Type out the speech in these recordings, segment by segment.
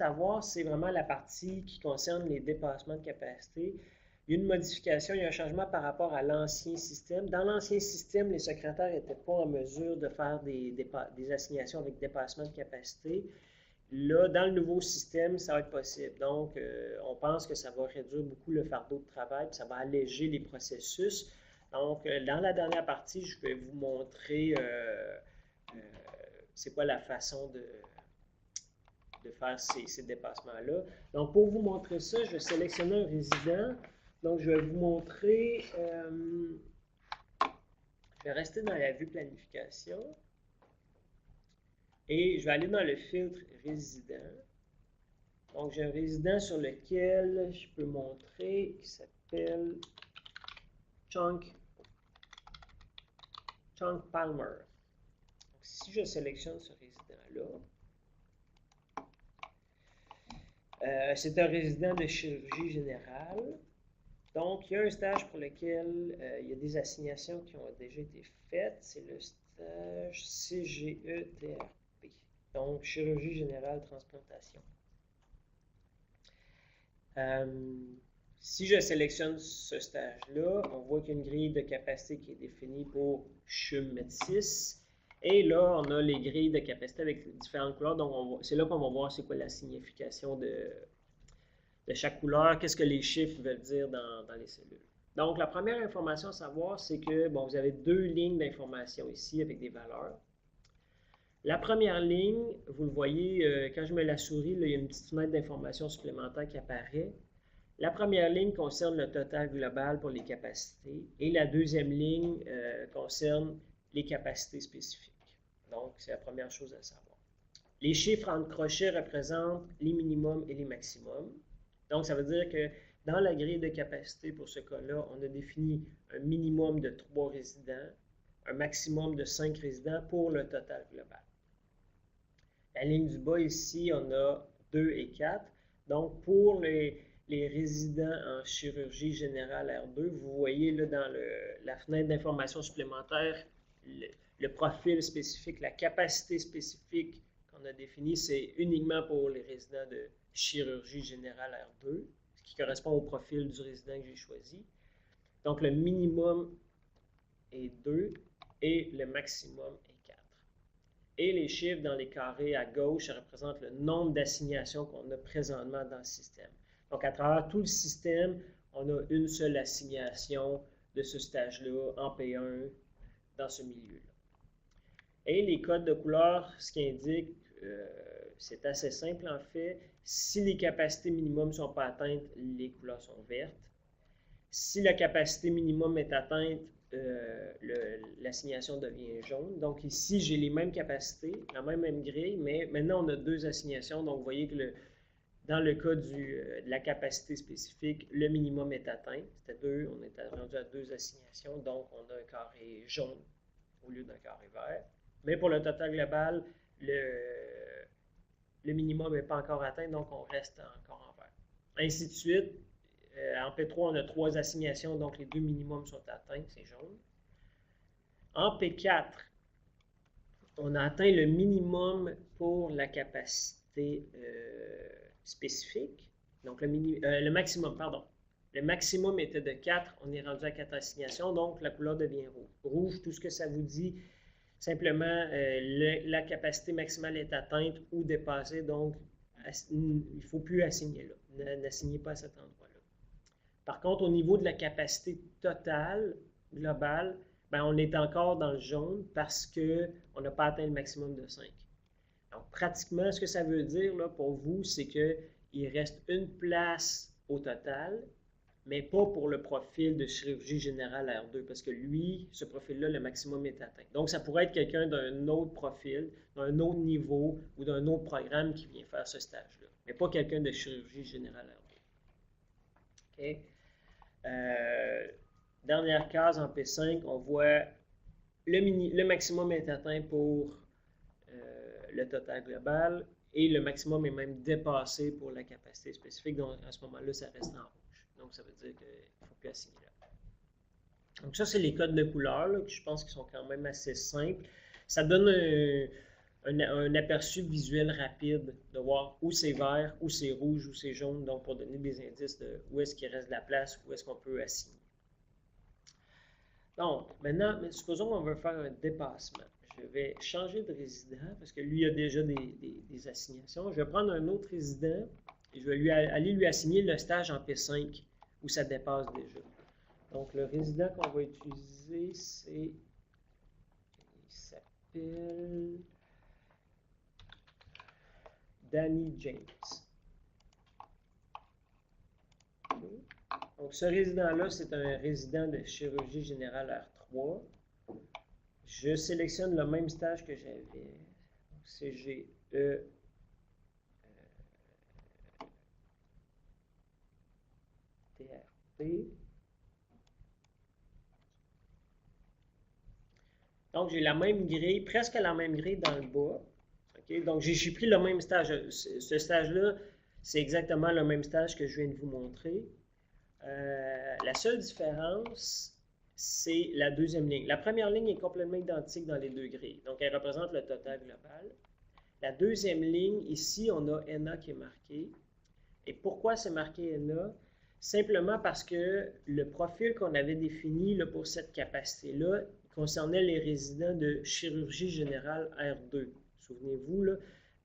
reste à voir, c'est vraiment la partie qui concerne les dépassements de capacité. Il y a une modification, il y a un changement par rapport à l'ancien système. Dans l'ancien système, les secrétaires n'étaient pas en mesure de faire des assignations avec dépassement de capacité. Là, dans le nouveau système, ça va être possible. Donc, on pense que ça va réduire beaucoup le fardeau de travail, puis ça va alléger les processus. Donc, dans la dernière partie, je vais vous montrer c'est quoi la façon de faire ces dépassements-là. Donc, pour vous montrer ça, je vais sélectionner un résident. Donc, je vais vous montrer, je vais rester dans la vue planification et je vais aller dans le filtre résident. Donc, j'ai un résident sur lequel je peux montrer qui s'appelle Chunk Palmer. Donc, si je sélectionne ce résident-là, c'est un résident de chirurgie générale. Donc, il y a un stage pour lequel il y a des assignations qui ont déjà été faites. C'est le stage CGE-TRP. Donc, chirurgie générale transplantation. Si je sélectionne ce stage-là, on voit qu'il y a une grille de capacité qui est définie pour CHUM Med6. Et là, on a les grilles de capacité avec différentes couleurs. Donc, c'est là qu'on va voir c'est quoi la signification de chaque couleur, qu'est-ce que les chiffres veulent dire dans les cellules. Donc, la première information à savoir, c'est que, bon, vous avez deux lignes d'information ici avec des valeurs. La première ligne, vous le voyez, quand je mets la souris, là, il y a une petite fenêtre d'information supplémentaire qui apparaît. La première ligne concerne le total global pour les capacités et la deuxième ligne concerne les capacités spécifiques. Donc, c'est la première chose à savoir. Les chiffres entre crochets représentent les minimums et les maximums. Donc, ça veut dire que dans la grille de capacité, pour ce cas-là, on a défini un minimum de 3 résidents, un maximum de 5 résidents pour le total global. La ligne du bas ici, on a 2 et 4. Donc, pour les résidents en chirurgie générale R2, vous voyez là dans la fenêtre d'information supplémentaire, le profil spécifique, la capacité spécifique qu'on a définie, c'est uniquement pour les résidents de chirurgie générale R2, ce qui correspond au profil du résident que j'ai choisi. Donc, le minimum est 2 et le maximum est 4. Et les chiffres dans les carrés à gauche, ça représente le nombre d'assignations qu'on a présentement dans le système. Donc, à travers tout le système, on a une seule assignation de ce stage-là en P1 dans ce milieu-là. Et les codes de couleur, ce qui indique, c'est assez simple en fait. Si les capacités minimum ne sont pas atteintes, les couleurs sont vertes. Si la capacité minimum est atteinte, l'assignation devient jaune. Donc ici, j'ai les mêmes capacités, la même grille, mais maintenant on a deux assignations. Donc vous voyez que dans le cas de la capacité spécifique, le minimum est atteint. C'était 2, on est rendu à 2 assignations, donc on a un carré jaune au lieu d'un carré vert. Mais pour le total global, le minimum n'est pas encore atteint, donc on reste encore en vert. Ainsi de suite. En P3, on a 3 assignations, donc les 2 minimums sont atteints, c'est jaune. En P4, on a atteint le minimum pour la capacité spécifique. Donc, le maximum, pardon. Le maximum était de 4, on est rendu à 4 assignations, donc la couleur devient rouge. Rouge, tout ce que ça vous dit, simplement, la capacité maximale est atteinte ou dépassée, donc il ne faut plus assigner là. N'assignez pas à cet endroit-là. Par contre, au niveau de la capacité totale, globale, ben, on est encore dans le jaune parce qu'on n'a pas atteint le maximum de 5. Donc, pratiquement, ce que ça veut dire là, pour vous, c'est qu'il reste une place au total, mais pas pour le profil de chirurgie générale R2, parce que lui, ce profil-là, le maximum est atteint. Donc, ça pourrait être quelqu'un d'un autre profil, d'un autre niveau ou d'un autre programme qui vient faire ce stage-là, mais pas quelqu'un de chirurgie générale R2. OK? Dernière case en P5, on voit le maximum est atteint pour le total global et le maximum est même dépassé pour la capacité spécifique. Donc, à ce moment-là, ça reste en rouge. Donc, ça veut dire qu'il ne faut plus assigner là. Donc, ça, c'est les codes de couleur, là, que je pense qu'ils sont quand même assez simples. Ça donne un aperçu visuel rapide de voir où c'est vert, où c'est rouge, où c'est jaune, donc pour donner des indices de où est-ce qu'il reste de la place, où est-ce qu'on peut assigner. Donc, maintenant, supposons qu'on veut faire un dépassement. Je vais changer de résident parce que lui a déjà des assignations. Je vais prendre un autre résident et je vais aller lui assigner le stage en P5 où ça dépasse déjà. Donc, le résident qu'on va utiliser, il s'appelle Danny James. Okay. Donc, ce résident-là, c'est un résident de chirurgie générale R3. Je sélectionne le même stage que j'avais. CGE TRP. Donc, j'ai la même grille, presque la même grille dans le bas. Okay? Donc, j'ai pris le même stage. Ce stage-là, c'est exactement le même stage que je viens de vous montrer. La seule différence, c'est la deuxième ligne. La première ligne est complètement identique dans les deux grilles. Donc, elle représente le total global. La deuxième ligne, ici, on a NA qui est marqué. Et pourquoi c'est marqué NA? Simplement parce que le profil qu'on avait défini là, pour cette capacité-là concernait les résidents de chirurgie générale R2. Souvenez-vous, là,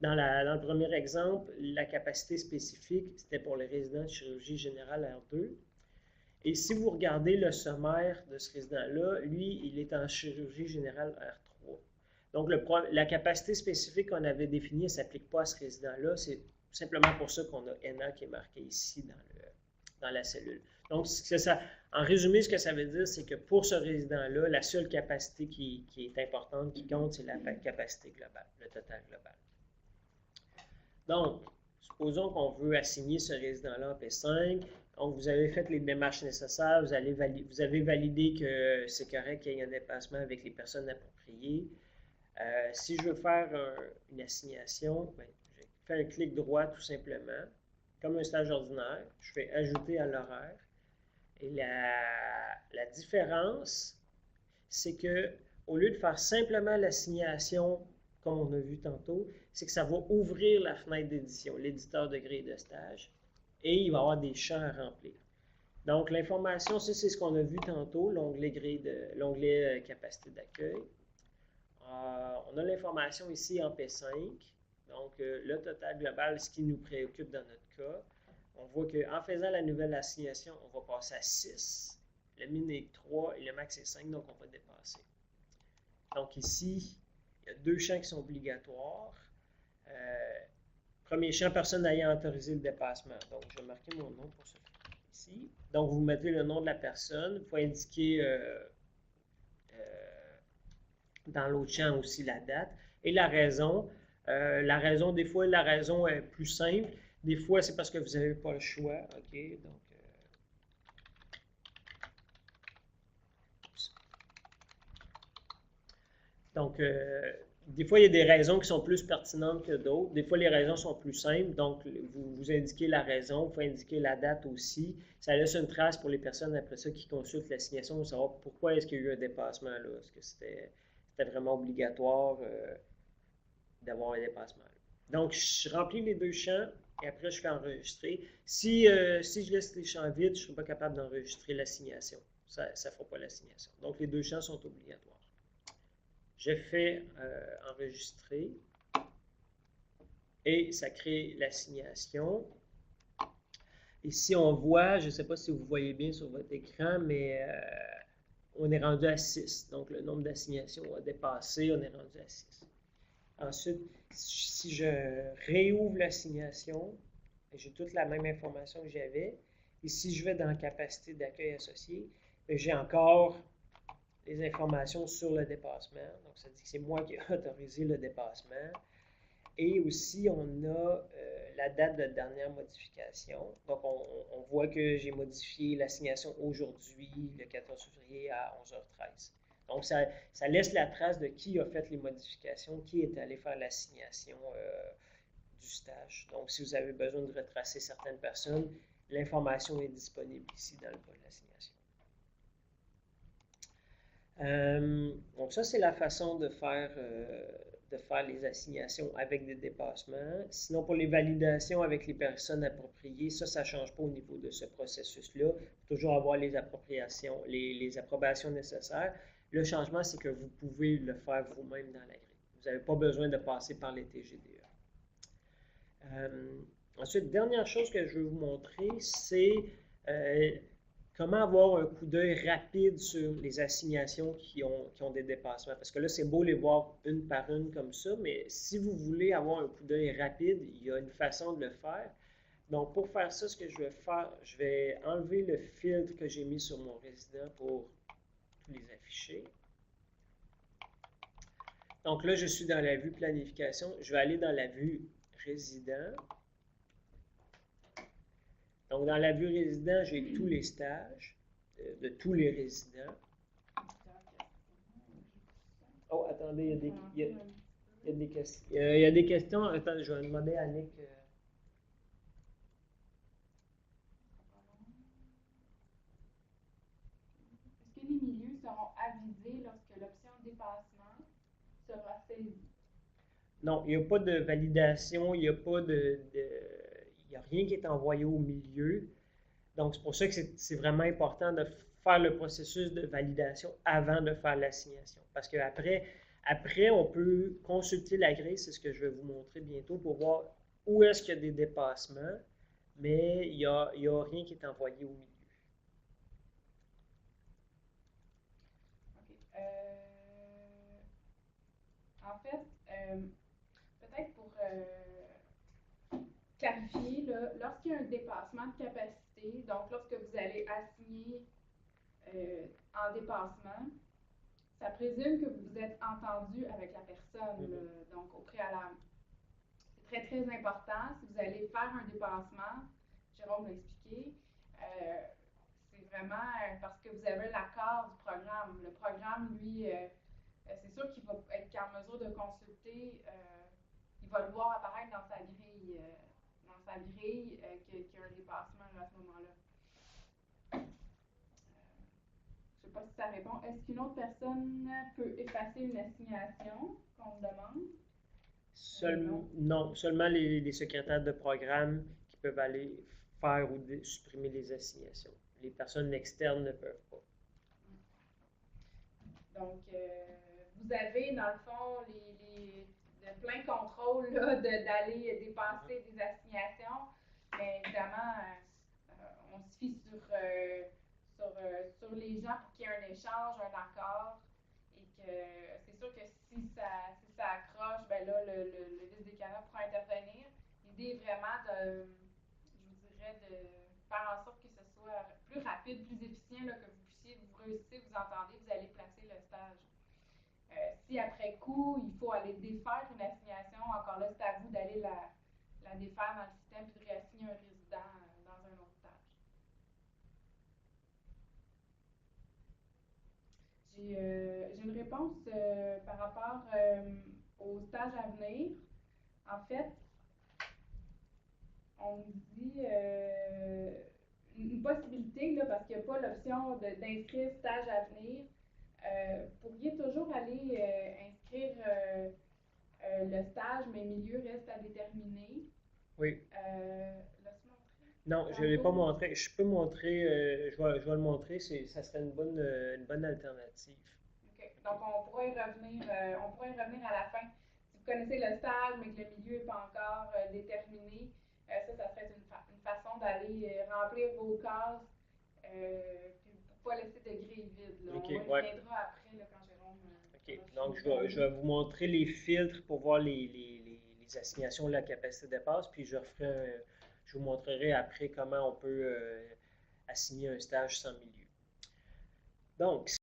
dans le premier exemple, la capacité spécifique, c'était pour les résidents de chirurgie générale R2. Et si vous regardez le sommaire de ce résident-là, lui, il est en chirurgie générale R3. Donc, la capacité spécifique qu'on avait définie ne s'applique pas à ce résident-là. C'est simplement pour ça qu'on a NA qui est marqué ici dans la cellule. Donc, en résumé, ce que ça veut dire, c'est que pour ce résident-là, la seule capacité qui est importante, qui compte, c'est la capacité globale, le total global. Donc, supposons qu'on veut assigner ce résident-là en P5. Donc, vous avez fait les démarches nécessaires, vous avez validé que c'est correct qu'il y ait un dépassement avec les personnes appropriées. Si je veux faire une assignation, ben, je fais un clic droit tout simplement, comme un stage ordinaire. Je fais ajouter à l'horaire. Et la différence, c'est que au lieu de faire simplement l'assignation, comme on a vu tantôt, c'est que ça va ouvrir la fenêtre d'édition, l'éditeur de grille de stage, et il va y avoir des champs à remplir. Donc, l'information, ça, c'est ce qu'on a vu tantôt, l'onglet capacité d'accueil. On a l'information ici en P5, donc le total global, ce qui nous préoccupe dans notre cas. On voit qu'en faisant la nouvelle assignation, on va passer à 6. Le min est 3 et le max est 5, donc on va dépasser. Donc ici, il y a deux champs qui sont obligatoires. Premier champ, personne n'ayant autorisé le dépassement. Donc, je vais marquer mon nom pour ce faire ici. Donc, vous mettez le nom de la personne. Il faut indiquer dans l'autre champ aussi la date. Et la raison. Des fois, la raison est plus simple. Des fois, c'est parce que vous n'avez pas le choix. OK, donc, des fois, il y a des raisons qui sont plus pertinentes que d'autres. Des fois, les raisons sont plus simples. Donc, vous indiquez la raison, il faut indiquer la date aussi. Ça laisse une trace pour les personnes après ça qui consultent l'assignation pour savoir pourquoi est-ce qu'il y a eu un dépassement là. Est-ce que c'était vraiment obligatoire d'avoir un dépassement là. Donc, je remplis les deux champs et après, je fais enregistrer. Si je laisse les champs vides, je ne serai pas capable d'enregistrer l'assignation. Ça ne fera pas l'assignation. Donc, les deux champs sont obligatoires. Je fais enregistrer et ça crée l'assignation. Ici, on voit, je ne sais pas si vous voyez bien sur votre écran, mais on est rendu à 6. Donc, le nombre d'assignations a dépassé, on est rendu à 6. Ensuite, si je réouvre l'assignation, j'ai toute la même information que j'avais. Et si je vais dans capacité d'accueil associée, j'ai encore les informations sur le dépassement. Donc, ça dit que c'est moi qui ai autorisé le dépassement. Et aussi, on a la date de dernière modification. Donc, on voit que j'ai modifié l'assignation aujourd'hui, le 14 février à 11h13. Donc, ça laisse la trace de qui a fait les modifications, qui est allé faire l'assignation du stage. Donc, si vous avez besoin de retracer certaines personnes, l'information est disponible ici dans le bas de l'assignation. Donc ça, c'est la façon de faire de faire les assignations avec des dépassements. Sinon, pour les validations avec les personnes appropriées, ça ne change pas au niveau de ce processus-là. Il faut toujours avoir les appropriations, les approbations nécessaires. Le changement, c'est que vous pouvez le faire vous-même dans la grille. Vous n'avez pas besoin de passer par les TGDE. Ensuite, dernière chose que je veux vous montrer, c'est comment avoir un coup d'œil rapide sur les assignations qui ont des dépassements. Parce que là, c'est beau les voir une par une comme ça, mais si vous voulez avoir un coup d'œil rapide, il y a une façon de le faire. Donc, pour faire ça, ce que je vais faire, je vais enlever le filtre que j'ai mis sur mon résident pour tous les afficher. Donc là, je suis dans la vue planification. Je vais aller dans la vue résident. Donc, dans la vue résident, j'ai tous les stages de tous les résidents. Oh, attendez, il y a des questions. Il y a des questions. Attends, je vais demander à Nick. Est-ce que les milieux seront avisés lorsque l'option dépassement sera saisie? Non, il n'y a pas de validation, il n'y a pas il n'y a rien qui est envoyé au milieu. Donc, c'est pour ça que c'est vraiment important de faire le processus de validation avant de faire l'assignation. Parce qu'après, on peut consulter la grille, c'est ce que je vais vous montrer bientôt, pour voir où est-ce qu'il y a des dépassements, mais il n'y a rien qui est envoyé au milieu. OK. En fait, peut-être pour clarifier, lorsqu'il y a un dépassement de capacité, donc lorsque vous allez assigner en dépassement, ça présume que vous vous êtes entendu avec la personne, donc au préalable. C'est très, très important. Si vous allez faire un dépassement, Jérôme l'a expliqué, c'est vraiment parce que vous avez l'accord du programme. Le programme, lui, c'est sûr qu'il va être en mesure de consulter, il va le voir apparaître dans sa grille, qu'il y a un dépassement à ce moment-là. Je ne sais pas si ça répond. Est-ce qu'une autre personne peut effacer une assignation qu'on me demande? Non, seulement les secrétaires de programme qui peuvent aller faire ou supprimer les assignations. Les personnes externes ne peuvent pas. Donc, vous avez, dans le fond, de plein contrôle d'aller dépasser des assignations, mais évidemment, on se fie sur les gens pour qu'il y ait un échange, un accord, et que c'est sûr que si ça accroche, ben là, le vice-décanat pourra intervenir. L'idée est vraiment je vous dirais, de faire en sorte que ce soit plus rapide, plus efficient, là, que vous réussissez, vous entendez, vous allez placer le stage. Si après coup, il faut aller défaire une assignation, encore là, c'est à vous d'aller la défaire dans le système puis de réassigner un résident dans un autre stage. J'ai une réponse par rapport au stage à venir. En fait, on me dit une possibilité, là, parce qu'il n'y a pas l'option d'inscrire stage à venir. Vous pourriez toujours aller inscrire le stage, mais milieu reste à déterminer. Oui. Laisse-moi montrer. Non, je ne l'ai pas montré. Je peux montrer, je vais le montrer, ça serait une bonne alternative. OK. Donc, on pourrait y revenir à la fin. Si vous connaissez le stage, mais que le milieu n'est pas encore déterminé, ça serait une façon d'aller remplir vos cases pour ne pas laisser de grille vide. Là. Okay, on reviendra après là, quand Jérôme. OK. Donc, je vais vous montrer les filtres pour voir les assignations où la capacité dépasse, puis je vous montrerai après comment on peut assigner un stage sans milieu. Donc,